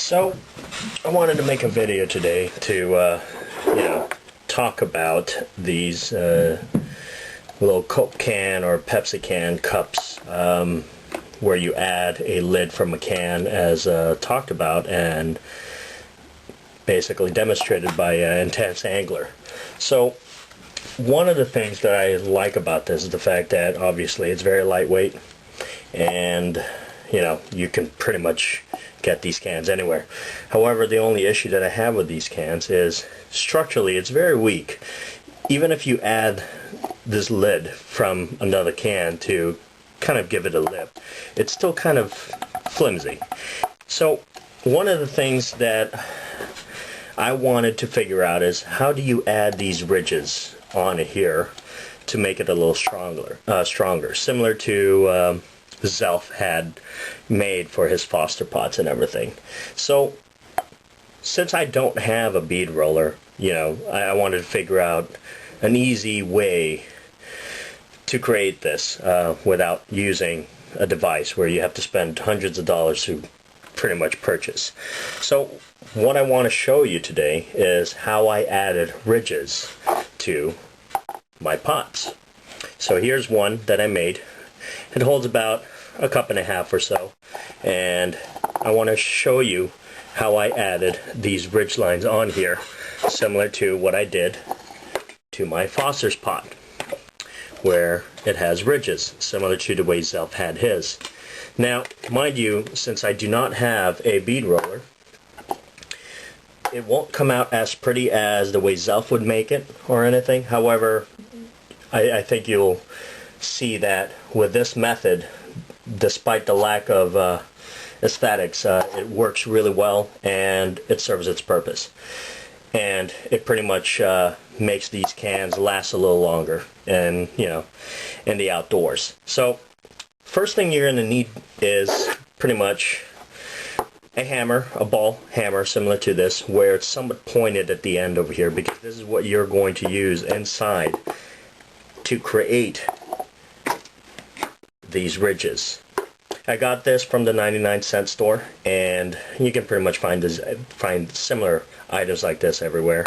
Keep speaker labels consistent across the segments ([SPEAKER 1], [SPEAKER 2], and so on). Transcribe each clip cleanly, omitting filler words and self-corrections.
[SPEAKER 1] So, I wanted to make a video today to, talk about these little Coke can or Pepsi can cups where you add a lid from a can, as talked about and basically demonstrated by Intense Angler. So, one of the things that I like about this is the fact that obviously it's very lightweight, and you can pretty much get these cans anywhere. However, the only issue that I have with these cans is structurally it's very weak. Even if you add this lid from another can to kind of give it a lip, it's still kind of flimsy. So one of the things that I wanted to figure out is how do you add these ridges on here to make it a little stronger, similar to Zelf had made for his Foster pots and everything. So since I don't have a bead roller, I wanted to figure out an easy way to create this without using a device where you have to spend hundreds of dollars to pretty much purchase. So what I want to show you today is how I added ridges to my pots. So here's one that I made. It holds about a cup and a half or so, and I want to show you how I added these ridge lines on here, similar to what I did to my Foster's pot, where it has ridges, similar to the way Zelf had his. Now, mind you, since I do not have a bead roller, it won't come out as pretty as the way Zelf would make it or anything. However, I think you'll see that with this method, despite the lack of aesthetics, it works really well and it serves its purpose. And it pretty much makes these cans last a little longer and in the outdoors. So first thing you're going to need is pretty much a hammer, a ball hammer similar to this, where it's somewhat pointed at the end over here, because this is what you're going to use inside to create these ridges. I got this from the 99-cent store, and you can pretty much find similar items like this everywhere.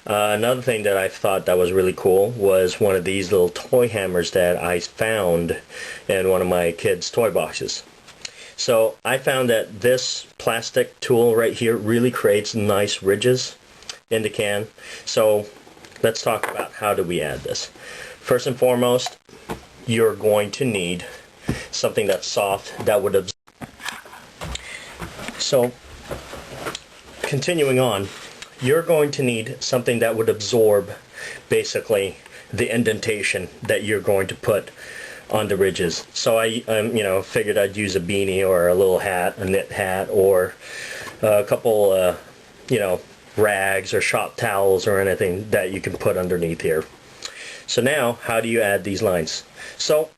[SPEAKER 1] Another thing that I thought that was really cool was one of these little toy hammers that I found in one of my kids' toy boxes. So I found that this plastic tool right here really creates nice ridges in the can. So let's talk about how do we add this. First and foremost, you're going to need something that's soft that would absorb. So continuing on, you're going to need something that would absorb basically the indentation that you're going to put on the ridges. So I figured I'd use a beanie or a little hat, a knit hat, or a couple rags or shop towels or anything that you can put underneath here. So now, how do you add these lines? So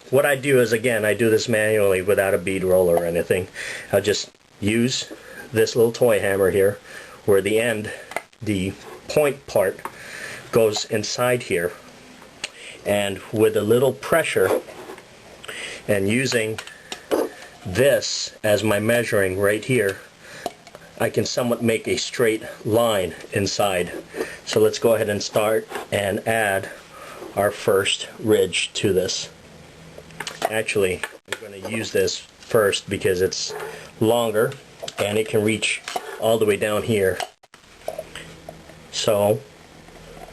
[SPEAKER 1] what I do is, again, I do this manually without a bead roller or anything. I'll just use this little toy hammer here, where the point part goes inside here, and with a little pressure and using this as my measuring right here, I can somewhat make a straight line inside. So let's go ahead and start and add our first ridge to this. Actually, I'm going to use this first because it's longer and it can reach all the way down here. So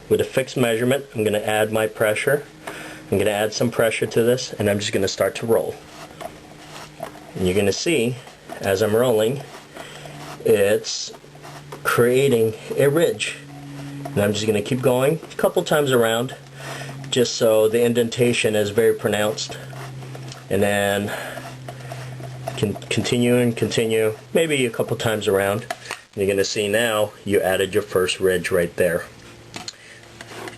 [SPEAKER 1] with a fixed measurement, I'm going to add my pressure. I'm going to add some pressure to this, and I'm just going to start to roll. And you're going to see, as I'm rolling, it's creating a ridge. And I'm just going to keep going a couple times around, just so the indentation is very pronounced. And then continue and continue, maybe a couple times around. And you're going to see now you added your first ridge right there.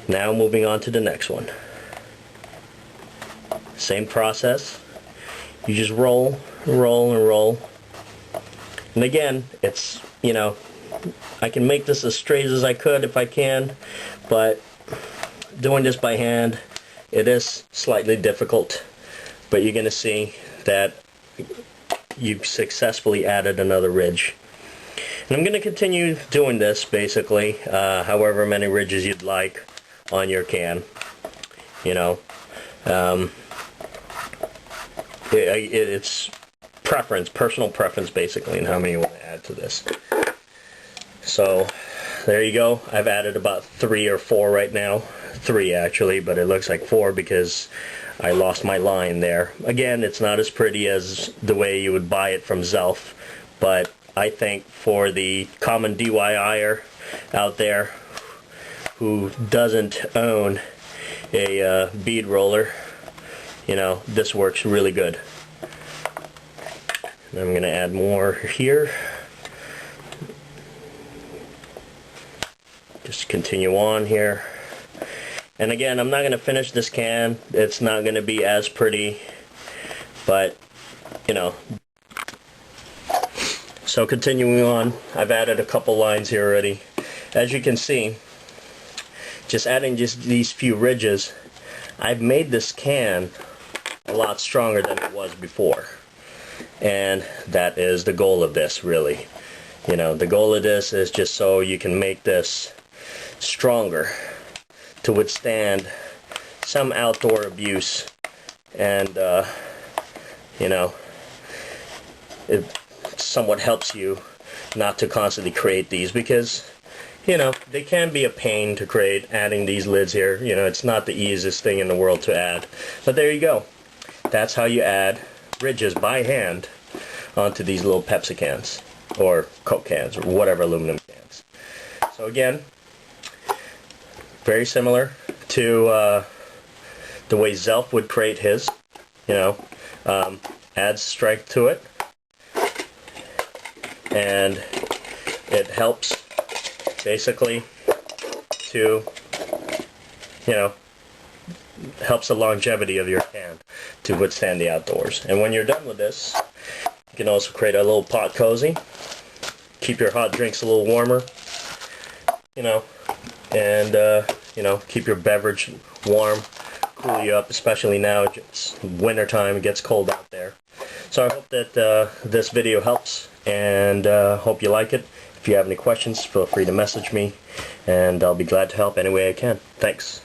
[SPEAKER 1] Now moving on to the next one. Same process. You just roll, roll, and roll. And again, it's, I can make this as straight as I could if I can, but doing this by hand, it is slightly difficult. But you're going to see that you've successfully added another ridge. And I'm going to continue doing this, basically, however many ridges you'd like on your can. You know, it's preference, personal preference, basically, and how many you want to add to this. So there you go. I've added about 3 or 4 right now. 3 actually, but it looks like 4 because I lost my line there. Again, it's not as pretty as the way you would buy it from Zelf, but I think for the common DIYer out there who doesn't own a bead roller, you know, this works really good. And I'm going to add more here. Just continue on here. And again, I'm not going to finish this can. It's not going to be as pretty, but, you know. So continuing on, I've added a couple lines here already. As you can see, just adding just these few ridges, I've made this can a lot stronger than it was before. And that is the goal of this, really. You know, the goal of this is just so you can make this stronger to withstand some outdoor abuse, and you know, it somewhat helps you not to constantly create these, because, you know, they can be a pain to create. Adding these lids here, you know, it's not the easiest thing in the world to add, but there you go. That's how you add ridges by hand onto these little Pepsi cans or Coke cans or whatever aluminum cans. So again, very similar to the way Zelf would create his, you know, adds strength to it, and it helps basically to, you know, helps the longevity of your can to withstand the outdoors. And when you're done with this, you can also create a little pot cozy, keep your hot drinks a little warmer, you know, and you know, keep your beverage warm, cool you up, especially now it's winter time, it gets cold out there. So I hope that this video helps, and hope you like it. If you have any questions, feel free to message me, and I'll be glad to help any way I can. Thanks.